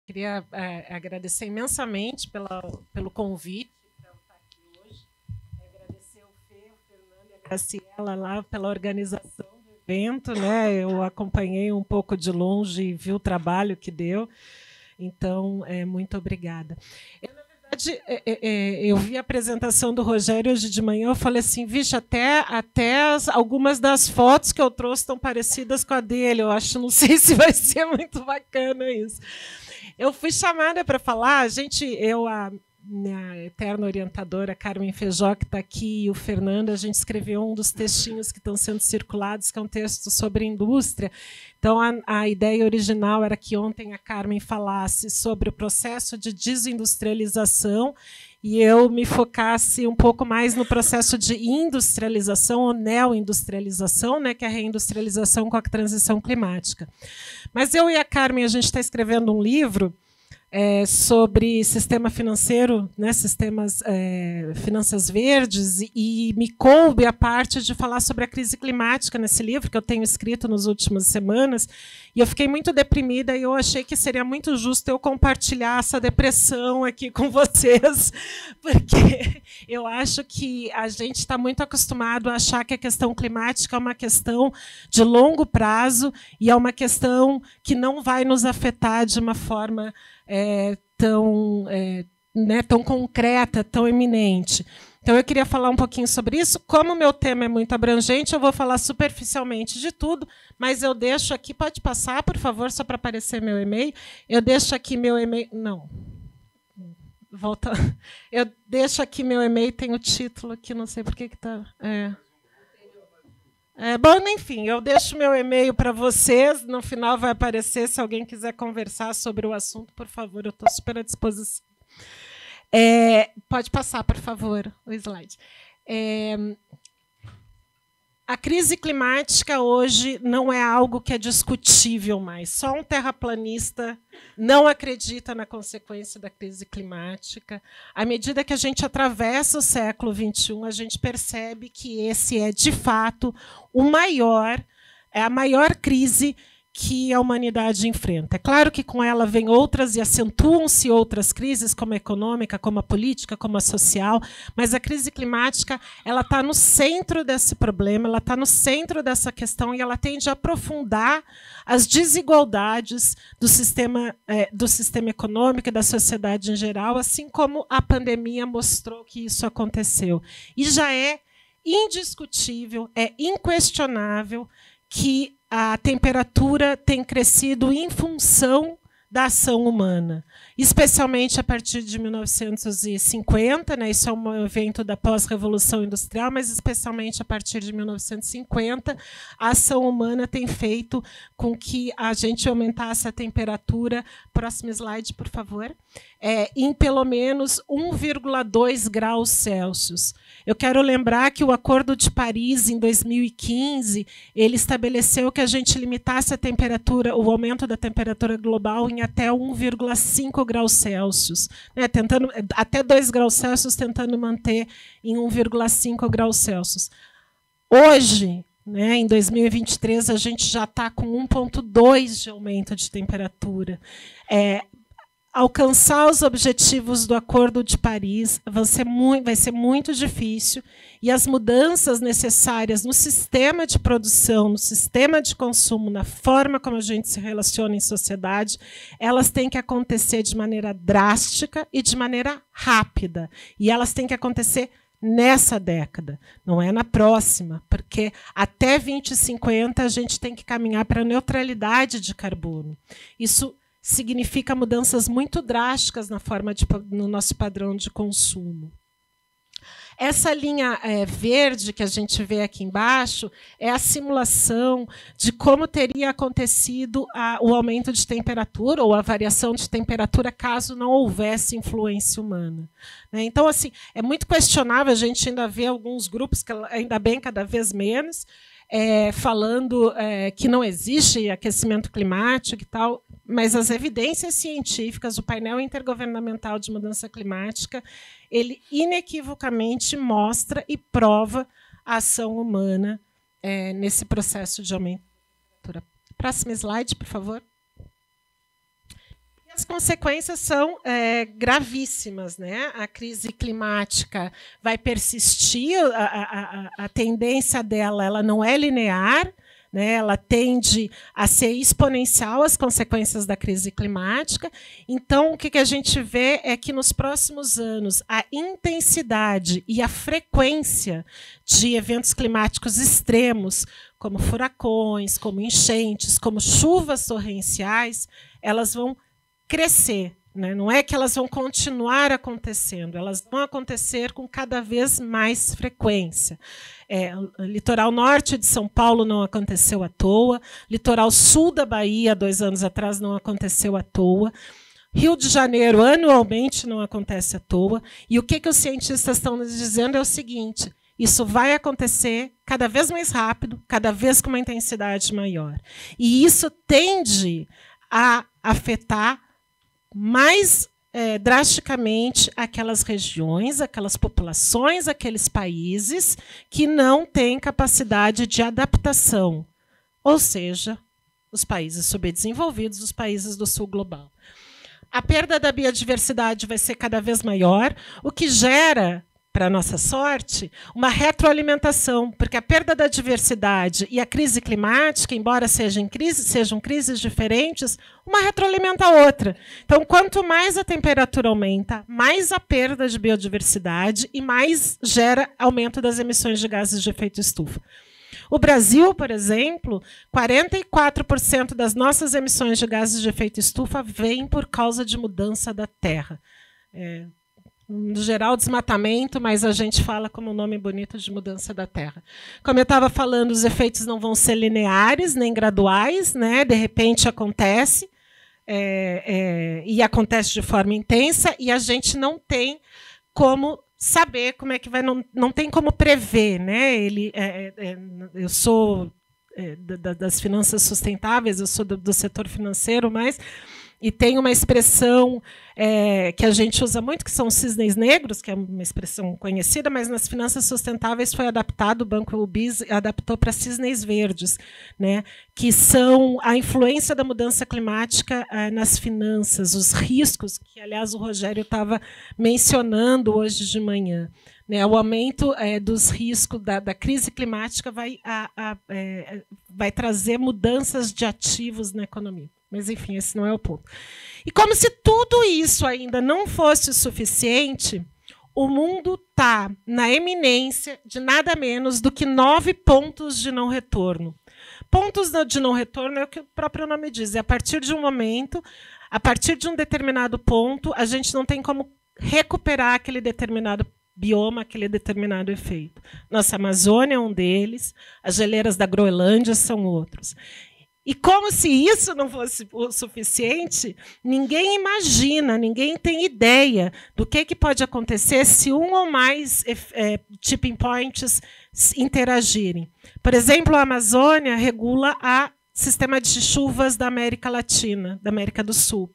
Queria agradecer imensamente pelo convite para estar aqui hoje. Agradecer o Fê, o Fernando e a Graciela lá pela organização do evento, né? Eu acompanhei um pouco de longe e vi o trabalho que deu. Então, muito obrigada. Eu vi a apresentação do Rogério hoje de manhã, eu falei assim, vixe, até algumas das fotos que eu trouxe estão parecidas com a dele, eu acho, não sei se vai ser muito bacana isso. Eu fui chamada para falar, a minha eterna orientadora, Carmen Feijó, que está aqui, e o Fernando, a gente escreveu um dos textinhos que estão sendo circulados, que é um texto sobre indústria. Então, a ideia original era que ontem a Carmen falasse sobre o processo de desindustrialização e eu me focasse um pouco mais no processo de industrialização ou neoindustrialização, né, que é a reindustrialização com a transição climática. Mas eu e a Carmen, a gente está escrevendo um livro sobre sistema financeiro, né, finanças verdes, e me coube a parte de falar sobre a crise climática nesse livro, que eu tenho escrito nas últimas semanas, e eu fiquei muito deprimida, e eu achei que seria muito justo eu compartilhar essa depressão aqui com vocês, porque eu acho que a gente está muito acostumado a achar que a questão climática é uma questão de longo prazo, e é uma questão que não vai nos afetar de uma forma tão concreta, tão eminente. Então, eu queria falar um pouquinho sobre isso. Como o meu tema é muito abrangente, eu vou falar superficialmente de tudo, mas eu deixo aqui, pode passar, por favor, só para aparecer meu e-mail. Eu deixo aqui meu e-mail. Não. Volta. Eu deixo aqui meu e-mail, tem o título aqui, não sei por que está. Bom, enfim, eu deixo meu e-mail para vocês, no final vai aparecer, se alguém quiser conversar sobre o assunto, por favor, eu estou super à disposição. Pode passar, por favor, o slide. A crise climática hoje não é algo que é discutível mais. Só um terraplanista não acredita na consequência da crise climática. À medida que a gente atravessa o século XXI, a gente percebe que esse é, de fato, a maior crise que a humanidade enfrenta. É claro que com ela vem outras e acentuam-se outras crises, como a econômica, como a política, como a social, mas a crise climática ela está no centro desse problema, ela está no centro dessa questão e ela tende a aprofundar as desigualdades do sistema econômico e da sociedade em geral, assim como a pandemia mostrou que isso aconteceu. E já é indiscutível, é inquestionável que a temperatura tem crescido em função da ação humana, especialmente a partir de 1950, né? Isso é um evento da pós-revolução industrial, mas especialmente a partir de 1950, a ação humana tem feito com que a gente aumentasse a temperatura, próximo slide, por favor, em pelo menos 1,2 graus Celsius. Eu quero lembrar que o Acordo de Paris, em 2015, ele estabeleceu que a gente limitasse a temperatura, o aumento da temperatura global em até 1,5 graus Celsius, né, tentando, até 2 graus Celsius, tentando manter em 1,5 graus Celsius. Hoje, né, em 2023, a gente já está com 1,2 de aumento de temperatura. Alcançar os objetivos do Acordo de Paris vai ser muito difícil, e as mudanças necessárias no sistema de produção, no sistema de consumo, na forma como a gente se relaciona em sociedade, elas têm que acontecer de maneira drástica e de maneira rápida. E elas têm que acontecer nessa década, não é na próxima, porque até 2050 a gente tem que caminhar para a neutralidade de carbono. Isso significa mudanças muito drásticas no nosso padrão de consumo. Essa linha verde que a gente vê aqui embaixo é a simulação de como teria acontecido o aumento de temperatura ou a variação de temperatura caso não houvesse influência humana. Então, assim, é muito questionável, a gente ainda vê alguns grupos, ainda bem cada vez menos, falando que não existe aquecimento climático e tal, mas as evidências científicas, o painel intergovernamental de mudança climática, ele inequivocamente mostra e prova a ação humana nesse processo de aumento da temperatura. Próximo slide, por favor. as consequências são gravíssimas, né? A crise climática vai persistir, a tendência dela ela não é linear, né? Ela tende a ser exponencial, as consequências da crise climática. Então, o que a gente vê é que, nos próximos anos, a intensidade e a frequência de eventos climáticos extremos, como furacões, como enchentes, como chuvas torrenciais, elas vão crescer, né? Não é que elas vão continuar acontecendo, elas vão acontecer com cada vez mais frequência. O litoral norte de São Paulo não aconteceu à toa, litoral sul da Bahia, 2 anos atrás, não aconteceu à toa, Rio de Janeiro, anualmente, não acontece à toa. E o que os cientistas estão nos dizendo é o seguinte: isso vai acontecer cada vez mais rápido, cada vez com uma intensidade maior. E isso tende a afetar mais drasticamente aquelas regiões, aquelas populações, aqueles países que não têm capacidade de adaptação, ou seja, os países subdesenvolvidos, os países do sul global. A perda da biodiversidade vai ser cada vez maior, o que gera, para a nossa sorte, uma retroalimentação, porque a perda da diversidade e a crise climática, embora sejam crises diferentes, uma retroalimenta a outra. Então, quanto mais a temperatura aumenta, mais a perda de biodiversidade e mais gera aumento das emissões de gases de efeito estufa. O Brasil, por exemplo, 44% das nossas emissões de gases de efeito estufa vêm por causa de mudança da terra. No geral, desmatamento, mas a gente fala como um nome bonito de mudança da terra. Como eu estava falando, os efeitos não vão ser lineares nem graduais, né? De repente acontece, e acontece de forma intensa, e a gente não tem como saber como é que vai, não tem como prever, né? Eu sou das finanças sustentáveis, eu sou do setor financeiro, mas e tem uma expressão que a gente usa muito, que são os cisnes negros, que é uma expressão conhecida, mas nas finanças sustentáveis foi adaptado, o Banco UBS adaptou para cisnes verdes, né, que são a influência da mudança climática nas finanças, os riscos, que, aliás, o Rogério estava mencionando hoje de manhã. Né, o aumento dos riscos da crise climática vai trazer mudanças de ativos na economia. Mas, enfim, esse não é o ponto. E como se tudo isso ainda não fosse suficiente, o mundo está na eminência de nada menos do que 9 pontos de não retorno. Pontos de não retorno é o que o próprio nome diz. É a partir de um momento, a partir de um determinado ponto, a gente não tem como recuperar aquele determinado bioma, aquele determinado efeito. Nossa Amazônia é um deles, as geleiras da Groenlândia são outros. E como se isso não fosse o suficiente, ninguém imagina, ninguém tem ideia do que pode acontecer se um ou mais tipping points interagirem. Por exemplo, a Amazônia regula o sistema de chuvas da América Latina, da América do Sul.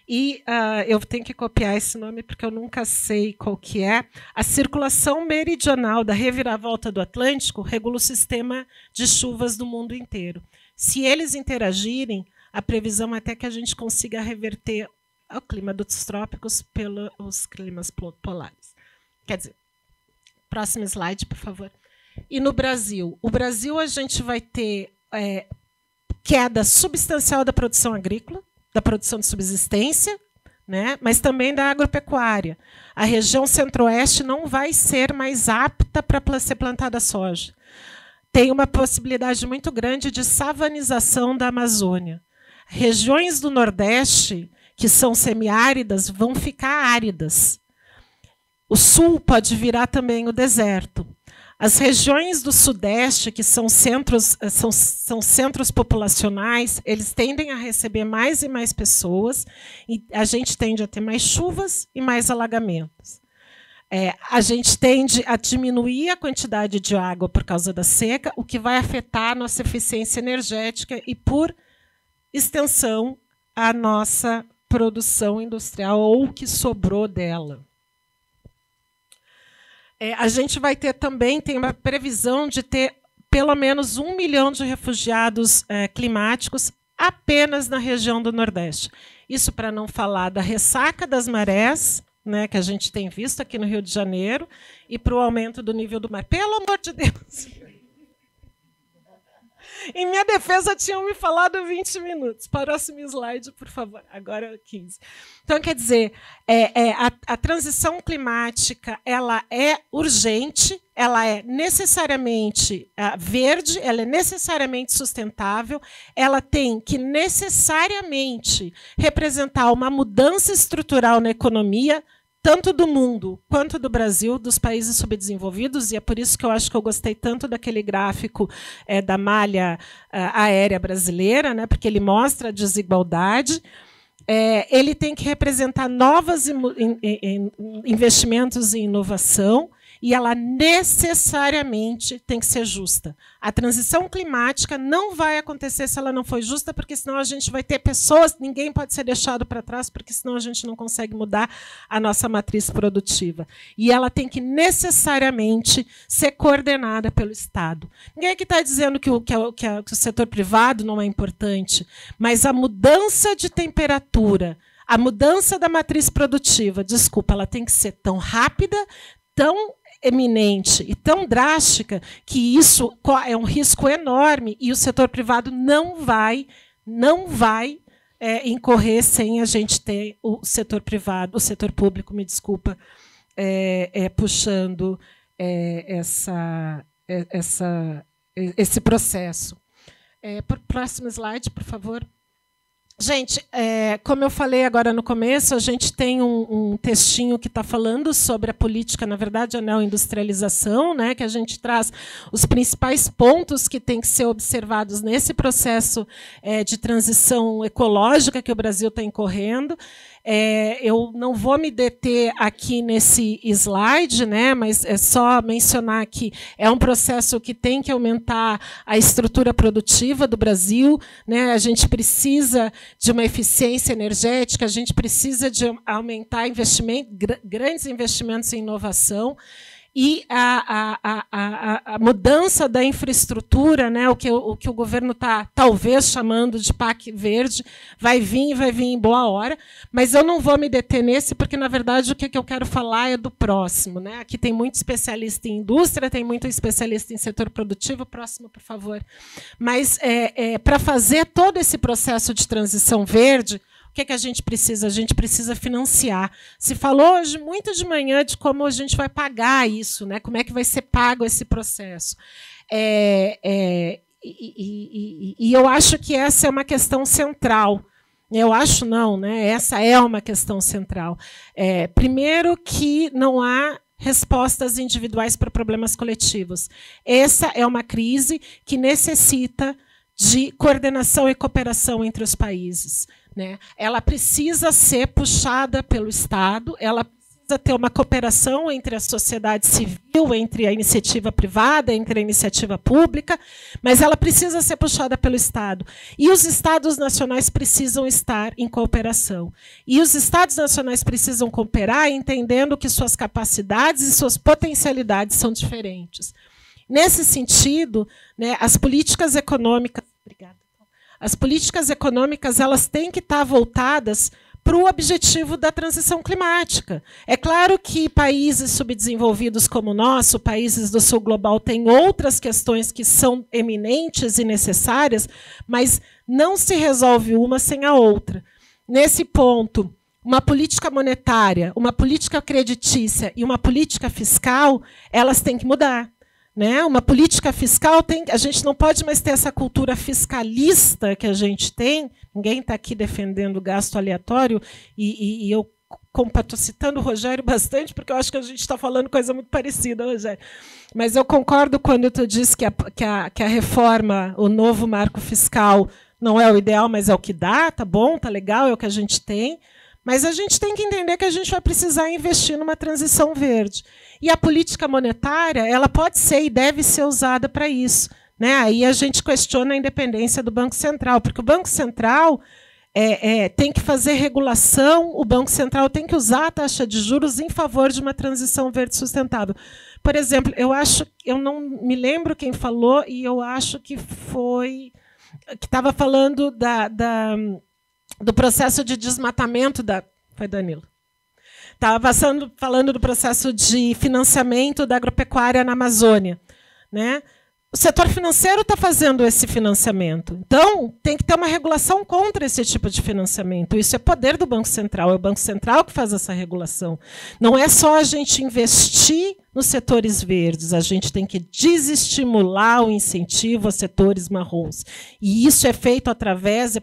E eu tenho que copiar esse nome porque eu nunca sei qual que é. A circulação meridional da reviravolta do Atlântico regula o sistema de chuvas do mundo inteiro. Se eles interagirem, a previsão é até que a gente consiga reverter o clima dos trópicos pelos climas polares. Quer dizer, próximo slide, por favor. E no Brasil? O Brasil, a gente vai ter queda substancial da produção agrícola, da produção de subsistência, né, mas também da agropecuária. A região centro-oeste não vai ser mais apta para ser plantada soja. Tem uma possibilidade muito grande de savanização da Amazônia. Regiões do Nordeste, que são semiáridas, vão ficar áridas. O Sul pode virar também o deserto. As regiões do Sudeste, que são centros populacionais, eles tendem a receber mais e mais pessoas, e a gente tende a ter mais chuvas e mais alagamentos. A gente tende a diminuir a quantidade de água por causa da seca, o que vai afetar a nossa eficiência energética e, por extensão, a nossa produção industrial ou o que sobrou dela. A gente vai ter também, tem uma previsão de ter pelo menos 1 milhão de refugiados climáticos apenas na região do Nordeste. Isso para não falar da ressaca das marés, né, que a gente tem visto aqui no Rio de Janeiro, e para o aumento do nível do mar. Pelo amor de Deus! Em minha defesa, tinham me falado 20 minutos. Próximo slide, por favor. Agora 15. Então, quer dizer, a transição climática ela é urgente, ela é necessariamente verde, ela é necessariamente sustentável, ela tem que necessariamente representar uma mudança estrutural na economia, tanto do mundo quanto do Brasil, dos países subdesenvolvidos, e é por isso que eu acho que eu gostei tanto daquele gráfico da malha aérea brasileira, né, porque ele mostra a desigualdade. Ele tem que representar novos investimentos em inovação, e ela necessariamente tem que ser justa. A transição climática não vai acontecer se ela não for justa, porque senão a gente vai ter pessoas, ninguém pode ser deixado para trás, porque senão a gente não consegue mudar a nossa matriz produtiva. E ela tem que necessariamente ser coordenada pelo Estado. Ninguém aqui está dizendo que o setor privado não é importante, mas a mudança de temperatura, a mudança da matriz produtiva, desculpa, ela tem que ser tão rápida, tão eminente e tão drástica que isso é um risco enorme e o setor privado não vai incorrer sem a gente ter o setor privado, o setor público, me desculpa, puxando esse processo. Próximo slide, por favor. Gente, como eu falei agora no começo, a gente tem um textinho que está falando sobre a política, na verdade, a neoindustrialização, né, que a gente traz os principais pontos que têm que ser observados nesse processo de transição ecológica que o Brasil está incorrendo. Eu não vou me deter aqui nesse slide, né, mas é só mencionar que é um processo que tem que aumentar a estrutura produtiva do Brasil, né, a gente precisa de uma eficiência energética, a gente precisa de aumentar grandes investimentos em inovação, e a mudança da infraestrutura, né, o que o governo está talvez chamando de PAC verde, vai vir em boa hora, mas eu não vou me deter nesse, porque, na verdade, o que eu quero falar é do próximo. Né? Aqui tem muito especialista em indústria, tem muito especialista em setor produtivo. Próximo, por favor. Mas, para fazer todo esse processo de transição verde, o que a gente precisa? A gente precisa financiar. Se falou hoje muito de manhã de como a gente vai pagar isso, né? Como é que vai ser pago esse processo. E eu acho que essa é uma questão central. Eu acho não, né? Essa é uma questão central. Primeiro que não há respostas individuais para problemas coletivos. Essa é uma crise que necessita de coordenação e cooperação entre os países. Né? Ela precisa ser puxada pelo Estado, ela precisa ter uma cooperação entre a sociedade civil, entre a iniciativa privada, entre a iniciativa pública, mas ela precisa ser puxada pelo Estado. E os Estados nacionais precisam estar em cooperação. E os Estados nacionais precisam cooperar entendendo que suas capacidades e suas potencialidades são diferentes. Nesse sentido, né, as políticas econômicas... Obrigada. As políticas econômicas elas têm que estar voltadas para o objetivo da transição climática. É claro que países subdesenvolvidos como o nosso, países do sul global, têm outras questões que são eminentes e necessárias, mas não se resolve uma sem a outra. Nesse ponto, uma política monetária, uma política creditícia e uma política fiscal, elas têm que mudar. Né? Uma política fiscal a gente não pode mais ter essa cultura fiscalista que a gente tem. Ninguém está aqui defendendo gasto aleatório, e eu estou citando o Rogério bastante, porque eu acho que a gente está falando coisa muito parecida, Rogério. Mas eu concordo quando tu diz que a reforma, o novo marco fiscal, não é o ideal, mas é o que dá, tá bom, tá legal, é o que a gente tem. Mas a gente tem que entender que a gente vai precisar investir numa transição verde. E a política monetária ela pode ser e deve ser usada para isso. Né? Aí a gente questiona a independência do Banco Central, porque o Banco Central tem que fazer regulação, o Banco Central tem que usar a taxa de juros em favor de uma transição verde sustentável. Por exemplo, eu não me lembro quem falou, e eu acho que estava falando do processo de desmatamento da... Foi, Danilo. Estava falando do processo de financiamento da agropecuária na Amazônia, né? O setor financeiro está fazendo esse financiamento. Então, tem que ter uma regulação contra esse tipo de financiamento. Isso é poder do Banco Central. É o Banco Central que faz essa regulação. Não é só a gente investir nos setores verdes. A gente tem que desestimular o incentivo a setores marrons. E isso é feito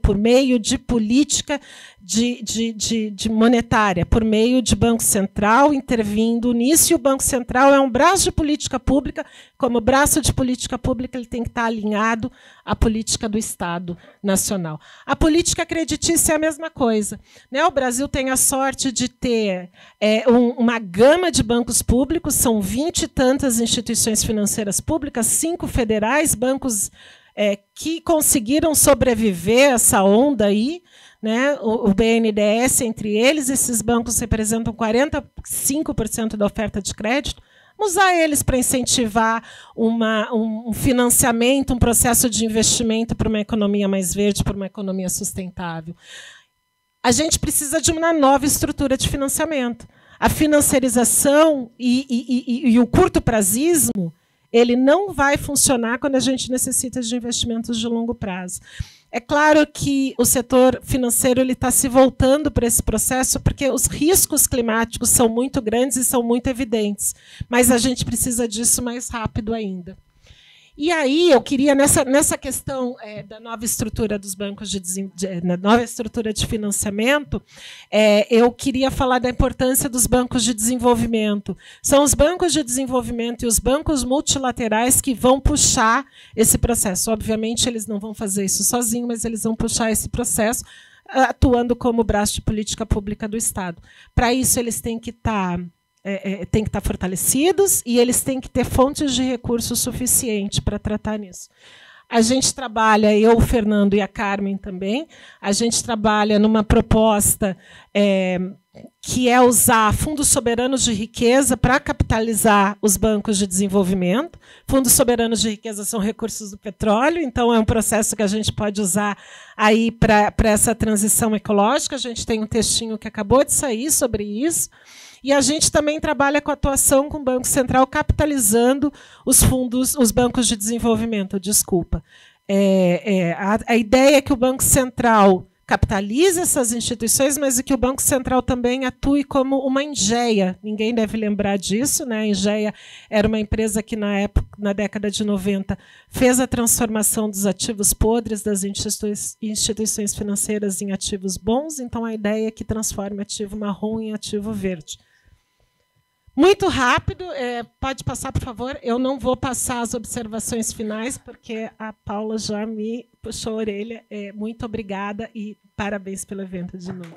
por meio de política de monetária, por meio de Banco Central intervindo nisso. E o Banco Central é um braço de política pública. Como braço de política pública, ele tem que estar alinhado à política do Estado Nacional. A política creditícia é a mesma coisa, né? O Brasil tem a sorte de ter uma gama de bancos públicos, são 20 e tantas instituições financeiras públicas, 5 federais, bancos que conseguiram sobreviver a essa onda aí, né? O BNDES entre eles. Esses bancos representam 45% da oferta de crédito. Vamos usar eles para incentivar um financiamento, um processo de investimento para uma economia mais verde, para uma economia sustentável. A gente precisa de uma nova estrutura de financiamento. A financiarização e o curto-prazismo, ele não vai funcionar quando a gente necessita de investimentos de longo prazo. É claro que o setor financeiro está se voltando para esse processo porque os riscos climáticos são muito grandes e são muito evidentes, mas a gente precisa disso mais rápido ainda. E aí eu queria, nessa questão da nova estrutura dos bancos na nova estrutura de financiamento, eu queria falar da importância dos bancos de desenvolvimento. São os bancos de desenvolvimento e os bancos multilaterais que vão puxar esse processo. Obviamente, eles não vão fazer isso sozinhos, mas eles vão puxar esse processo atuando como braço de política pública do Estado. Para isso, eles têm que estar fortalecidos e eles têm que ter fontes de recursos suficientes para tratar nisso. A gente trabalha, eu, o Fernando e a Carmen também, a gente trabalha numa proposta que é usar fundos soberanos de riqueza para capitalizar os bancos de desenvolvimento. Fundos soberanos de riqueza são recursos do petróleo, então é um processo que a gente pode usar aí para essa transição ecológica. A gente tem um textinho que acabou de sair sobre isso. E a gente também trabalha com a atuação com o Banco Central, capitalizando os bancos de desenvolvimento. Desculpa. A ideia é que o Banco Central capitalize essas instituições, mas que o Banco Central também atue como uma Engea. Ninguém deve lembrar disso, né? A Engea era uma empresa que, na década de 90, fez a transformação dos ativos podres das instituições financeiras em ativos bons. Então, a ideia é que transforme ativo marrom em ativo verde. Muito rápido, pode passar, por favor. Eu não vou passar as observações finais, porque a Paula já me puxou a orelha. Muito obrigada e parabéns pelo evento de novo.